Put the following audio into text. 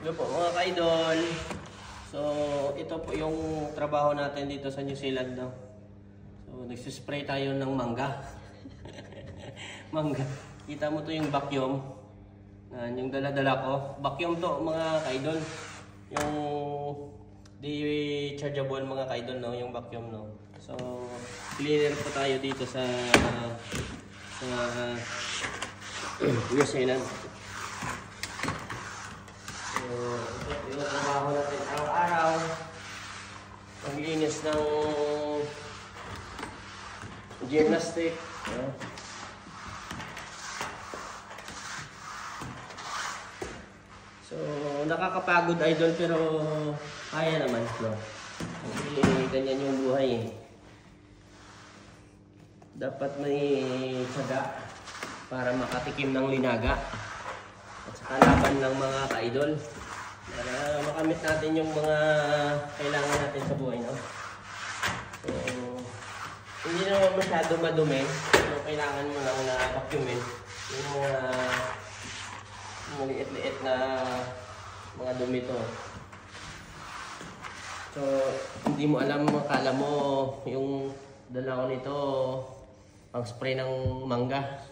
Hello po mga ka-idol. So, ito po yung trabaho natin dito sa New Zealand, no? So, nagsispray tayo ng mangga. Mangga. Kita mo to yung vacuum. Yung dala-dala ko. Vacuum to mga ka-idol. Yung di-chargeable mga ka-idol, no? Yung vacuum, no? So, cleaner po tayo dito sa New Zealand. So, ito yung trabaho natin araw-araw. Maglinis ng gymnastic. So, nakakapagod idol pero kaya naman. No? Kasi ganyan yung buhay eh. Dapat may tiyaga para makatikim ng linaga. At saka laban ng mga ka-idol para makamit natin yung mga kailangan natin sa buhay, no? So, hindi naman masyado madumi. So, kailangan mo lang na vacuumin yung mga maliit-liit na mga dumi to. So, hindi mo alam, akala mo yung dala ko nito pang spray ng mangga.